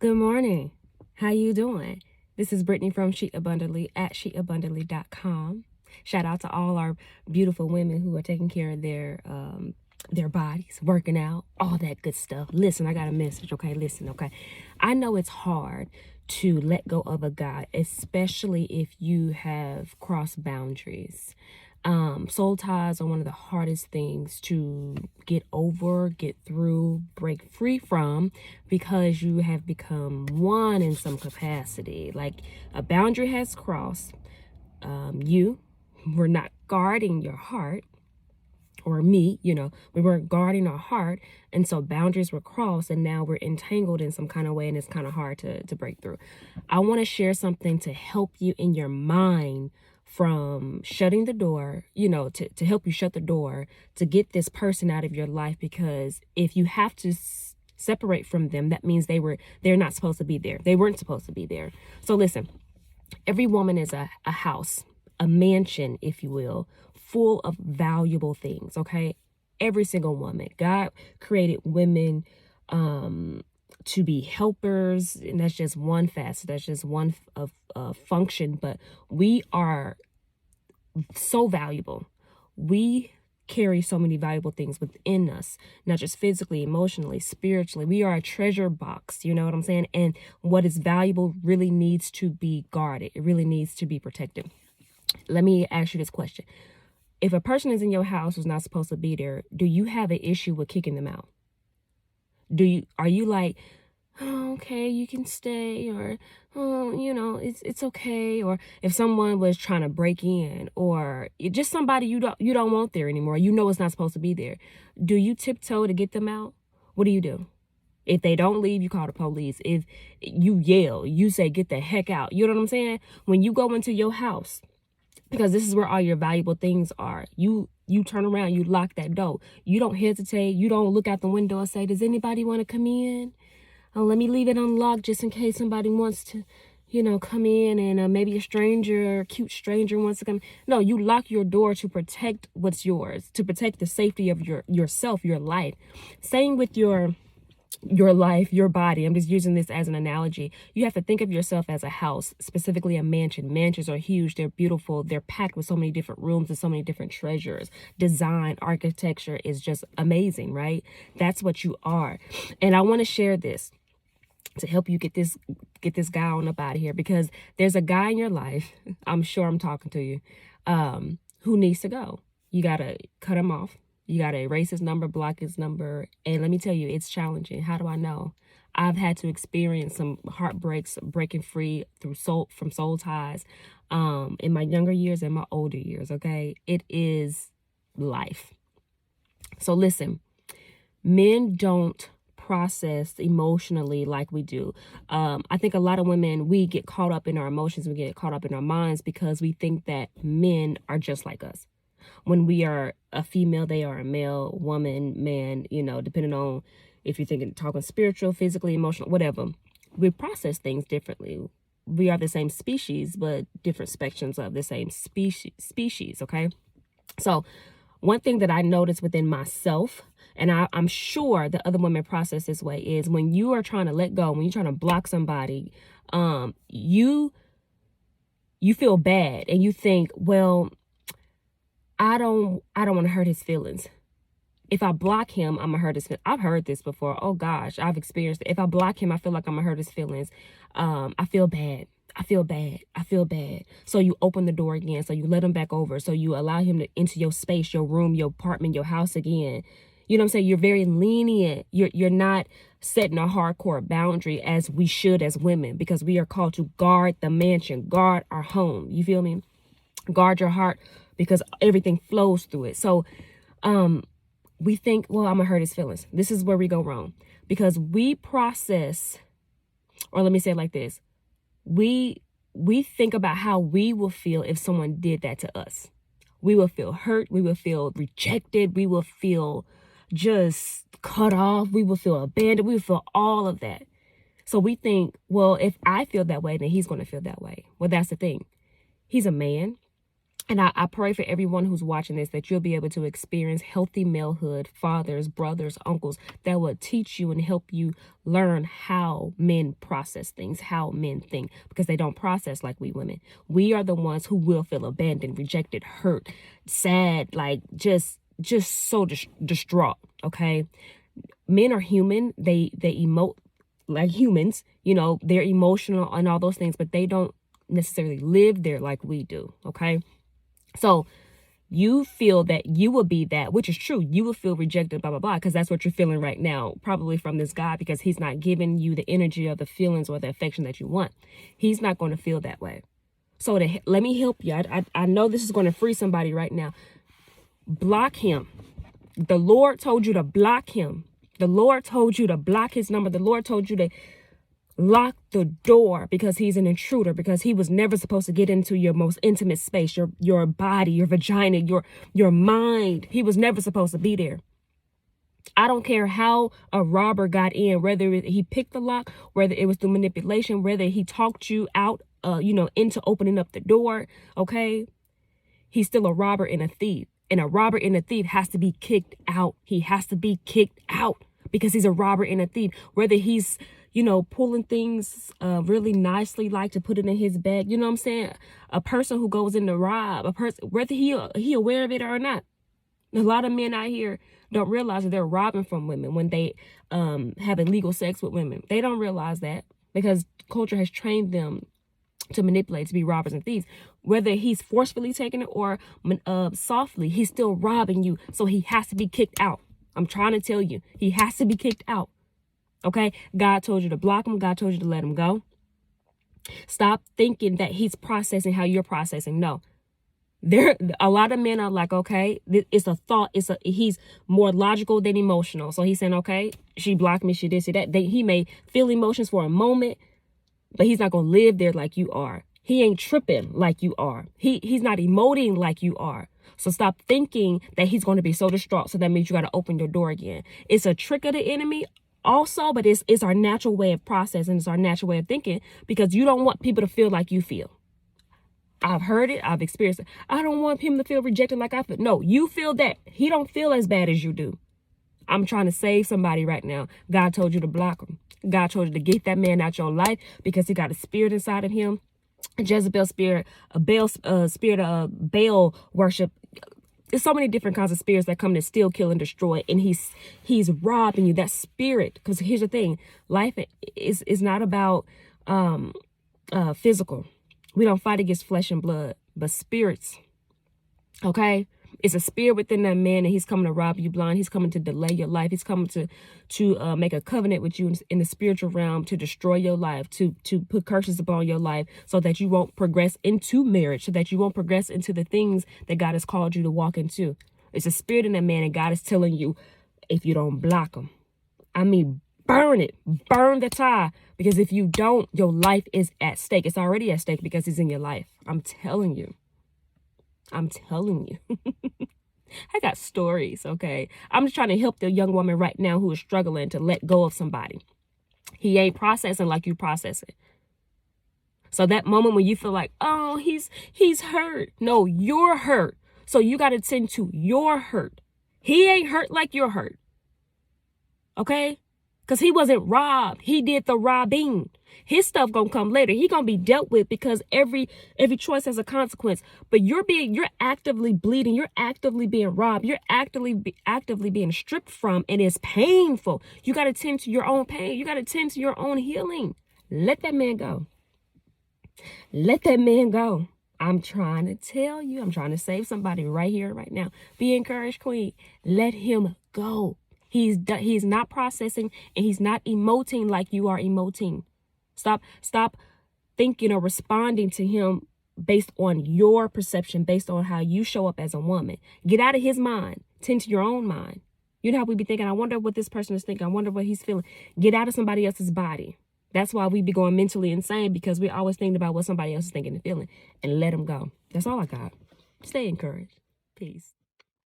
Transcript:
Good morning. How you doing? This is Brittany from She Abundantly at sheabundantly.com. Shout out to all our beautiful women who are taking care of their bodies, working out, all that good stuff. Listen, I got a message, okay? Listen, okay? I know it's hard to let go of a guy, especially if you have crossed boundaries. Soul ties are one of the hardest things to get over, get through, break free from, because you have become one in some capacity. Like a boundary has crossed. You were not guarding your heart, or me, we weren't guarding our heart. And so boundaries were crossed, and now we're entangled in some kind of way, and it's kind of hard to break through. I want to share something to help you in your mind from shutting the door, to help you shut the door to get this person out of your life. Because if you have to separate from them, that means they're not supposed to be there. They weren't supposed to be there. So listen, every woman is a house, a mansion, if you will, full of valuable things, okay? Every single woman. God created women to be helpers, and that's just one facet. That's just one of function. But we are so valuable. We carry so many valuable things within us, not just physically, emotionally, spiritually. We are a treasure box, you know what I'm saying? And what is valuable really needs to be guarded. It really needs to be protected. Let me ask you this question. If a person is in your house who's not supposed to be there, do you have an issue with kicking them out? Are you like, oh, okay, you can stay, or it's okay? Or if someone was trying to break in, or just somebody you don't want there anymore, it's not supposed to be there, do you tiptoe to get them out? What do you do? If they don't leave, you call the police. If you yell, you say, get the heck out. You know what I'm saying? When you go into your house, because this is where all your valuable things are, you turn around, you lock that door. You don't hesitate. You don't look out the window and say, does anybody want to come in? Oh, let me leave it unlocked just in case somebody wants to, come in, and maybe a cute stranger wants to come. No, you lock your door to protect what's yours, to protect the safety of yourself, your life. Same with your life, your body. I'm just using this as an analogy. You have to think of yourself as a house, specifically a mansion. Mansions are huge. They're beautiful. They're packed with so many different rooms and so many different treasures. Design, architecture is just amazing, right? That's what you are. And I want to share this to help you get this guy on up out of here, because there's a guy in your life, I'm sure I'm talking to you, who needs to go. You got to cut him off. You got to erase his number, block his number. And let me tell you, it's challenging. How do I know? I've had to experience some heartbreaks, breaking free from soul ties, in my younger years and my older years, okay? It is life. So listen, men don't process emotionally like we do. I think a lot of women, we get caught up in our emotions. We get caught up in our minds because we think that men are just like us. When we are a female, they are a male, woman, man, depending on if you're talking spiritual, physically, emotional, whatever. We process things differently. We are the same species, but different spectrums of the same species, okay? So one thing that I noticed within myself, and I'm sure the other women process this way, is when you are trying to let go, when you're trying to block somebody, you feel bad, and you think, well, I don't want to hurt his feelings. If I block him, I'm gonna hurt his feelings. I've heard this before. Oh gosh, I've experienced it. If I block him, I feel like I'm gonna hurt his feelings. I feel bad. I feel bad. So you open the door again. So you let him back over. So you allow him into your space, your room, your apartment, your house again. You know what I'm saying? You're very lenient. You're not setting a hardcore boundary as we should as women, because we are called to guard the mansion, guard our home. You feel me? Guard your heart, because everything flows through it. So we think, well, I'm gonna hurt his feelings. This is where we go wrong, because we process, or let me say it like this, we think about how we will feel if someone did that to us. We will feel hurt. We will feel rejected. We will feel just cut off. We will feel abandoned. We will feel all of that. So we think, well, if I feel that way, then he's going to feel that way. Well, that's the thing. He's a man. And I pray for everyone who's watching this that you'll be able to experience healthy malehood, fathers, brothers, uncles that will teach you and help you learn how men process things, how men think, because they don't process like we women. We are the ones who will feel abandoned, rejected, hurt, sad, like just so distraught. Okay, men are human. They emote like humans. You know, they're emotional and all those things, but they don't necessarily live there like we do. Okay. So you feel that you will be that, which is true. You will feel rejected, blah, blah, blah, because that's what you're feeling right now, probably from this guy, because he's not giving you the energy or the feelings or the affection that you want. He's not going to feel that way. So let me help you. I know this is going to free somebody right now. Block him. The Lord told you to block him. The Lord told you to block his number. The Lord told you to lock the door because he's an intruder, because he was never supposed to get into your most intimate space, your body, your vagina, your mind. He was never supposed to be there. I don't care how a robber got in, whether he picked the lock, whether it was through manipulation, whether he talked you out, into opening up the door. Okay. He's still a robber and a thief. And a robber and a thief has to be kicked out. He has to be kicked out because he's a robber and a thief. Whether he's, pulling things really nicely, like to put it in his bag. You know what I'm saying? A person who goes in to rob, a person, whether he aware of it or not. A lot of men out here don't realize that they're robbing from women when they have illegal sex with women. They don't realize that because culture has trained them to manipulate, to be robbers and thieves. Whether he's forcefully taking it or softly, he's still robbing you. So he has to be kicked out. I'm trying to tell you, he has to be kicked out. Okay? God told you to block him. God told you to let him go. Stop thinking that he's processing how you're processing. No. A lot of men are like, okay, it's a thought. He's more logical than emotional. So he's saying, okay, she blocked me, she did, she that. He may feel emotions for a moment, but he's not going to live there like you are. He ain't tripping like you are. He's not emoting like you are. So stop thinking that he's going to be so distraught. So that means you got to open your door again. It's a trick of the enemy also, but it's our natural way of processing. It's our natural way of thinking because you don't want people to feel like you feel. I've heard it. I've experienced it. I don't want him to feel rejected like I feel. No, you feel that. He don't feel as bad as you do. I'm trying to save somebody right now. God told you to block him. God told you to get that man out your life because he got a spirit inside of him. A Jezebel spirit, a Baal spirit of Baal worship. There's so many different kinds of spirits that come to steal, kill, and destroy. And he's robbing you. That spirit, because here's the thing. Life is not about physical. We don't fight against flesh and blood, but spirits. Okay? It's a spirit within that man, and he's coming to rob you blind. He's coming to delay your life. He's coming to make a covenant with you in the spiritual realm to destroy your life, to put curses upon your life so that you won't progress into marriage, so that you won't progress into the things that God has called you to walk into. It's a spirit in that man, and God is telling you, if you don't block him, burn it, burn the tie, because if you don't, your life is at stake. It's already at stake because he's in your life. I'm telling you. I got stories, okay? I'm just trying to help the young woman right now who is struggling to let go of somebody. He ain't processing like you processing. So that moment when you feel like, oh, he's hurt. No, you're hurt. So you got to tend to your hurt. He ain't hurt like you're hurt. Okay? Because he wasn't robbed. He did the robbing. His stuff gonna come later. He gonna be dealt with because every choice has a consequence. But you're actively bleeding. You're actively being robbed. You're actively being stripped from, and it's painful. You gotta tend to your own pain. You gotta tend to your own healing. Let that man go. Let that man go. I'm trying to tell you. I'm trying to save somebody right here, right now. Be encouraged, Queen. Let him go. He's not processing, and he's not emoting like you are emoting. Stop thinking or responding to him based on your perception, based on how you show up as a woman. Get out of his mind. Tend to your own mind. You know how we be thinking, I wonder what this person is thinking. I wonder what he's feeling. Get out of somebody else's body. That's why we be going mentally insane, because we're always thinking about what somebody else is thinking and feeling, and let them go. That's all I got. Stay encouraged. Peace.